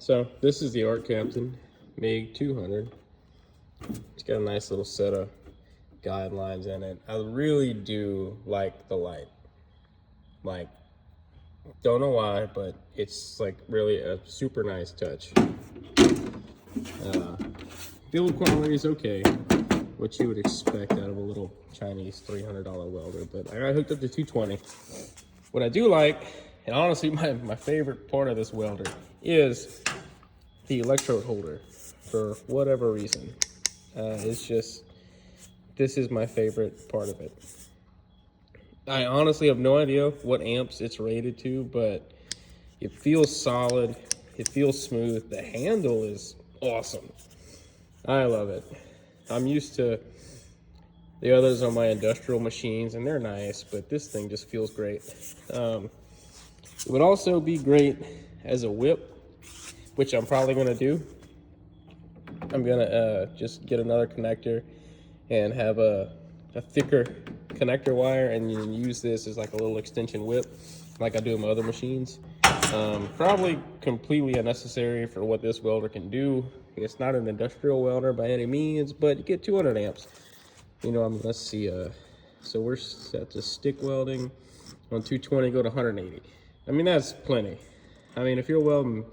So this is the Arccaptian mig200. It's got a nice little set of guidelines in it. I really do like the light. Like, don't know why, but it's like really a super nice touch. Build quality is okay, what you would expect out of a little Chinese $300 welder, but I got hooked up to 220. What I do like, and honestly my favorite part of this welder, is the electrode holder. For whatever reason, it's just, this is my favorite part of it. I honestly have no idea what amps it's rated to, but it feels solid, it feels smooth, the handle is awesome. I love it. I'm used to the others on my industrial machines, and they're nice, but this thing just feels great. It would also be great as a whip, which I'm probably gonna do. I'm gonna just get another connector and have a thicker connector wire, and you can use this as like a little extension whip, like I do in my other machines. Probably completely unnecessary for what this welder can do. It's not an industrial welder by any means, but you get 200 amps. You know, let's see, so we're set to stick welding on 220, go to 180. I mean, that's plenty. I mean, if you're welding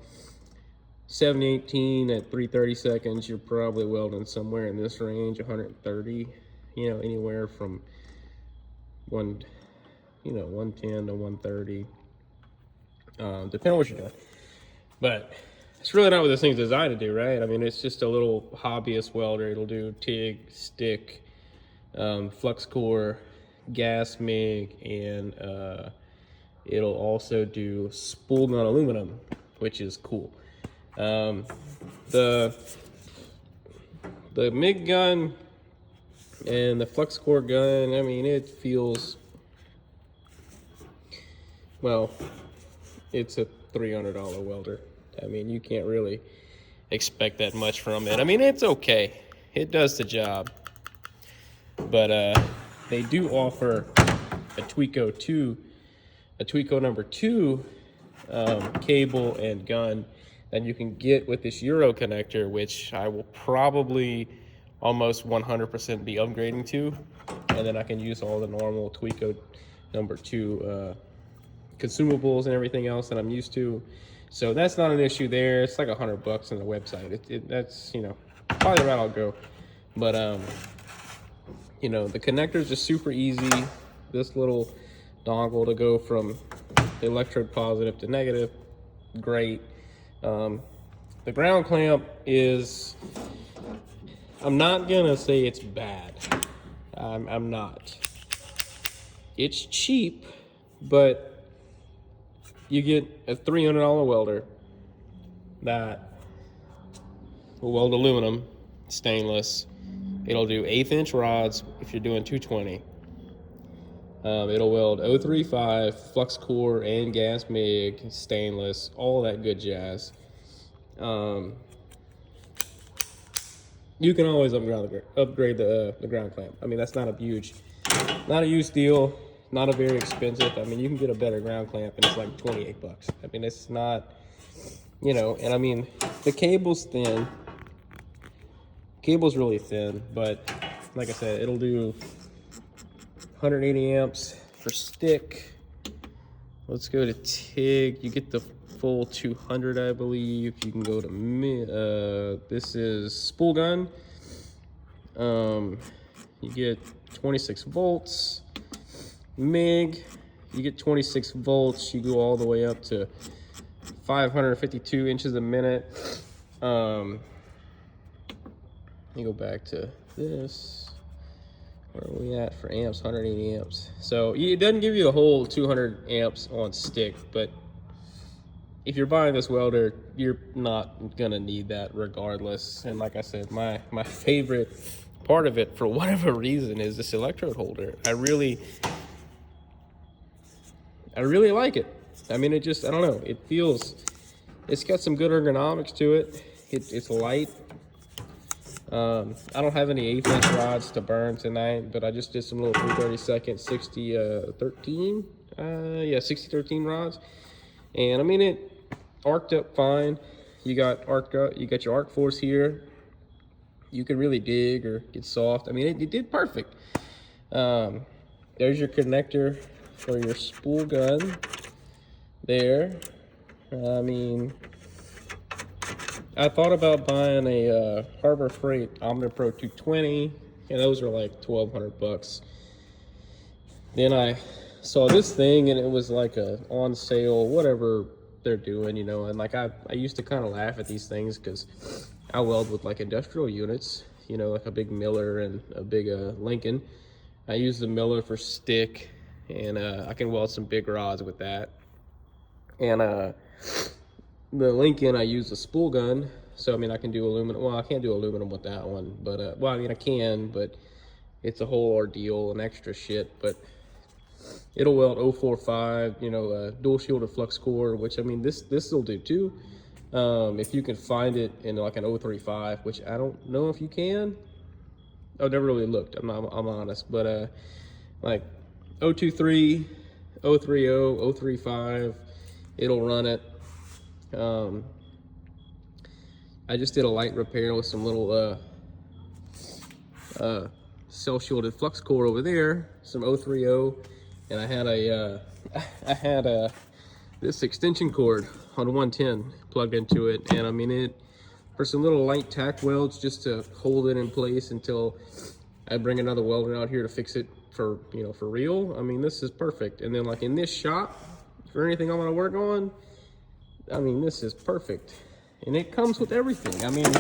718 at 330 seconds, you're probably welding somewhere in this range, 130, you know, anywhere from 110 to 130, depending on what you're doing. But it's really not what this thing's designed to do, right? I mean, it's just a little hobbyist welder. It'll do TIG, stick, flux core, gas MIG, and it'll also do spool gun aluminum, which is cool. The MIG gun and the flux core gun, I mean, it feels, well, it's a $300 welder. I mean, you can't really expect that much from it. I mean, it's okay. It does the job. But they do offer a Tweco number 2 cable and gun that you can get with this Euro connector, which I will probably almost 100% be upgrading to, and then I can use all the normal Tweco number 2 consumables and everything else that I'm used to. So that's not an issue there. It's like $100 on the website. That's, you know, probably the route I'll go. But you know, the connectors are super easy. This little dongle to go from electrode positive to negative, great. The ground clamp is, I'm not gonna say it's bad. I'm not. It's cheap, but you get a $300 welder that will weld aluminum, stainless. It'll do 1/8 inch rods if you're doing 220. It'll weld 035, flux core, and gas MIG, stainless, all that good jazz. You can always upgrade the ground clamp. I mean, that's not a huge deal, not a very expensive. I mean, you can get a better ground clamp and it's like $28. I mean, it's not, you know, and I mean, the cable's thin. Cable's really thin, but like I said, it'll do 180 amps for stick. Let's go to TIG. You get the full 200, I believe. You can go to this is spool gun. You get 26 volts. MIG, you get 26 volts. You go all the way up to 552 inches a minute. You go back to this. Where are we at for amps? 180 amps. So it doesn't give you the whole 200 amps on stick, but if you're buying this welder, you're not gonna need that regardless. And like I said, my favorite part of it, for whatever reason, is this electrode holder. I really like it. I mean, it just, I don't know, it feels, it's got some good ergonomics to it. It's light. I don't have any 1/8 inch rods to burn tonight, but I just did some little 3/32 60-13. Yeah, 60-13 rods. And I mean, it arced up fine. you got your arc force here. You can really dig or get soft. I mean, it did perfect. There's your connector for your spool gun there. I mean, I thought about buying a Harbor Freight Omnipro 220, and those were like $1,200. Then I saw this thing, and it was like a on sale, whatever they're doing, you know. And like I used to kind of laugh at these things because I weld with like industrial units, you know, like a big Miller and a big Lincoln. I use the Miller for stick, and I can weld some big rods with that. And the Lincoln, I use a spool gun, so I mean I can do aluminum. Well, I can't do aluminum with that one, but well, I mean I can, but it's a whole ordeal and extra shit. But it'll weld 045, you know, dual shielded flux core, which I mean this will do too. If you can find it in like an 035, which I don't know if you can. I've never really looked. I'm honest, but like 023, 030, 035, it'll run it. I just did a light repair with some little cell shielded flux core over there, some 030, and I had this extension cord on 110 plugged into it, and I mean it for some little light tack welds just to hold it in place until I bring another welder out here to fix it for, you know, for real. I mean, this is perfect. And then like in this shop, for anything I want to work on, I mean, this is perfect. And it comes with everything. I mean,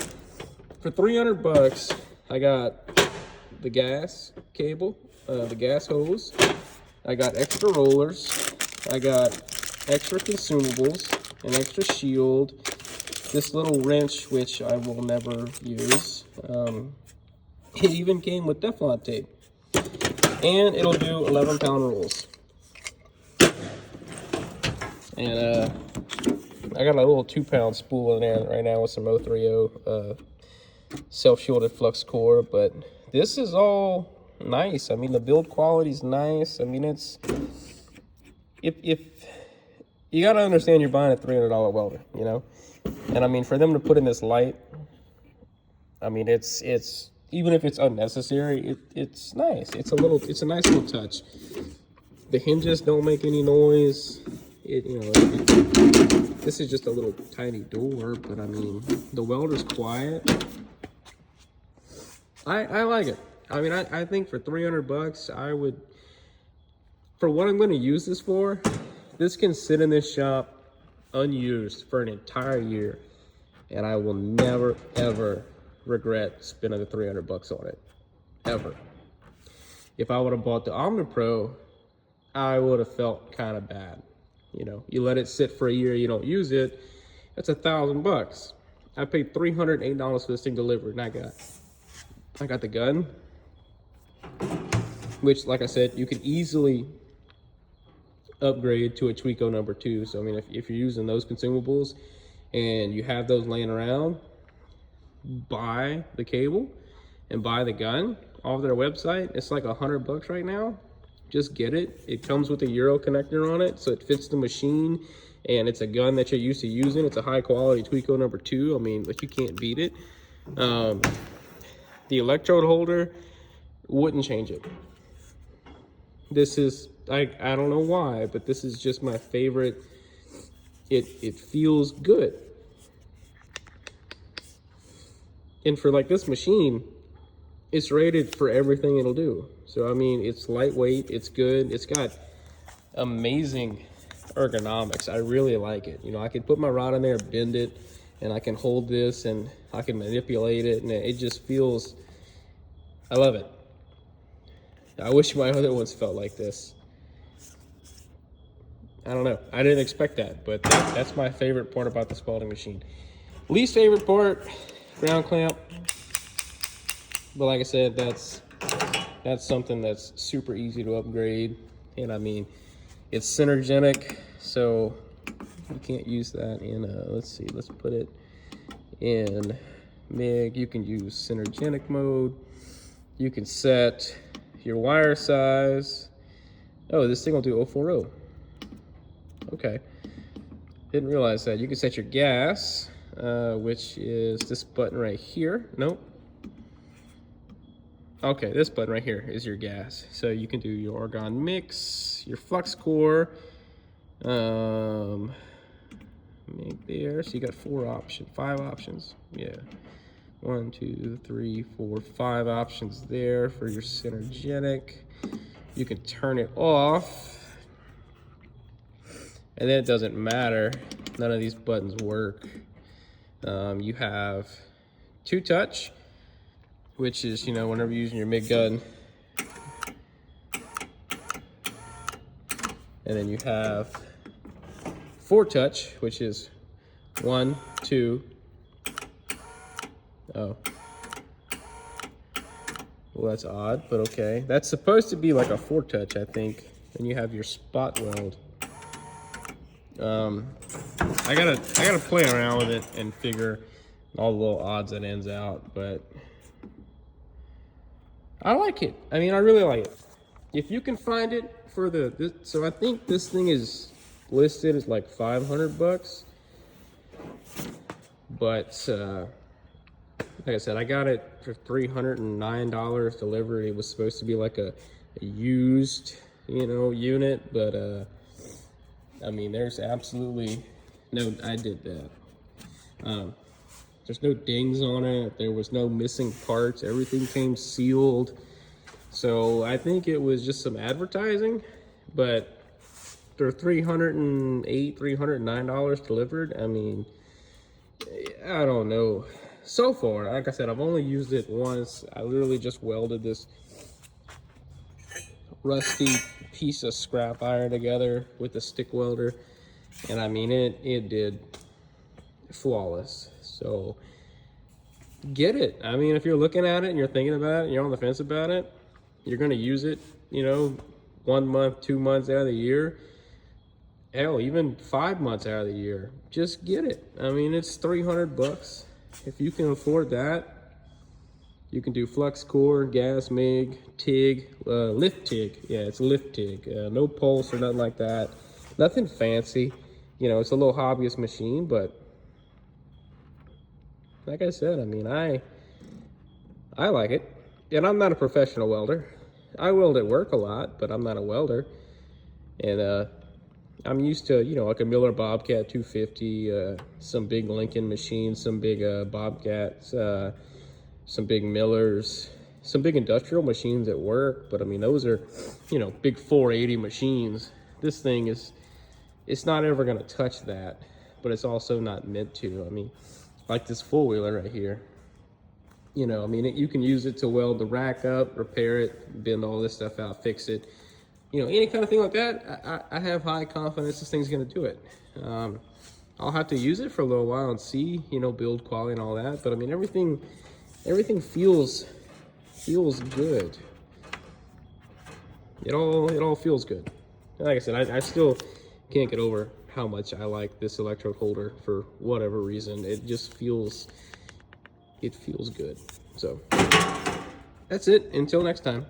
for $300, I got the gas cable, the gas hose. I got extra rollers. I got extra consumables, an extra shield, this little wrench, which I will never use. It even came with Teflon tape. And it'll do 11-pound rolls. And I got a little 2-pound spool in there right now with some 030 self-shielded flux core, but this is all nice. I mean, the build quality is nice. I mean, it's if you got to understand, you're buying a $300 welder, you know. And I mean, for them to put in this light, I mean, it's even if it's unnecessary, it's nice. It's a nice little touch. The hinges don't make any noise. This is just a little tiny door, but I mean, the welder's quiet. I like it. I mean, I think for $300, I would, for what I'm going to use this for, this can sit in this shop unused for an entire year, and I will never, ever regret spending the $300 on it, ever. If I would have bought the Omnipro, I would have felt kind of bad. You know, you let it sit for a year, you don't use it, that's $1,000. I paid $308 for this thing delivered, and I got the gun, which, like I said, you can easily upgrade to a Tweco number 2. So I mean, if you're using those consumables and you have those laying around, buy the cable and buy the gun off their website. It's like $100 right now. Just get it. It comes with a Euro connector on it, so it fits the machine, and it's a gun that you're used to using. It's a high quality Tweco number 2. I mean, but you can't beat it. The electrode holder, wouldn't change it. This is, I don't know why, but this is just my favorite. It feels good. And for like this machine, it's rated for everything it'll do. So I mean, it's lightweight, it's good, it's got amazing ergonomics. I really like it. You know, I can put my rod in there, bend it, and I can hold this and I can manipulate it, and it just feels, I love it. I wish my other ones felt like this. I don't know, I didn't expect that, but that's my favorite part about this welding machine. Least favorite part, ground clamp. But like I said, that's something that's super easy to upgrade. And I mean, it's synergenic, so you can't use that in let's see, let's put it in MIG. You can use synergenic mode. You can set your wire size. Oh, this thing will do 040. Okay, didn't realize that. You can set your gas. which is this button right here. Nope. Okay, this button right here is your gas. So you can do your argon mix, your flux core, make there. So you got 5 options. Yeah. 1, 2, 3, 4, 5 options there for your synergetic. You can turn it off, and then it doesn't matter. None of these buttons work. You have 2 touch, which is, you know, whenever you're using your MIG gun. And then you have 4 touch, which is 1, 2. Oh. Well, that's odd, but okay. That's supposed to be like a 4 touch, I think. Then you have your spot weld. I gotta play around with it and figure all the little odds and ends out, but I like it. I mean, I really like it. If you can find it for so I think this thing is listed as like 500 bucks, but like I said, I got it for $309 delivered. It was supposed to be like a used, you know, unit, but I mean, there's absolutely no, I did that. There's no dings on it. There was no missing parts. Everything came sealed. So I think it was just some advertising, but they're $308, $309 delivered. I mean, I don't know. So far, like I said, I've only used it once. I literally just welded this rusty piece of scrap iron together with a stick welder, and I mean, it did flawless. So get it. I mean, if you're looking at it and you're thinking about it and you're on the fence about it, you're going to use it, you know, 1 month, 2 months out of the year, hell, even 5 months out of the year, just get it. I mean, it's 300 bucks. If you can afford that, you can do flux core, gas, MIG, TIG, lift TIG. Yeah, it's lift TIG. No pulse or nothing like that. Nothing fancy. You know, it's a little hobbyist machine, but like I said, I mean, I like it. And I'm not a professional welder. I weld at work a lot, but I'm not a welder. And I'm used to, you know, like a Miller Bobcat 250, some big Lincoln machines, some big Bobcats, some big Millers, some big industrial machines at work. But I mean, those are, you know, big 480 machines. This thing is, it's not ever going to touch that, but it's also not meant to. I mean, like this four-wheeler right here. You know, I mean, you can use it to weld the rack up, repair it, bend all this stuff out, fix it. You know, any kind of thing like that, I have high confidence this thing's going to do it. I'll have to use it for a little while and see, you know, build quality and all that. But I mean, everything feels good. It all feels good. Like I said, I still can't get over how much I like this electrode holder for whatever reason. It just feels good. So that's it. Until next time.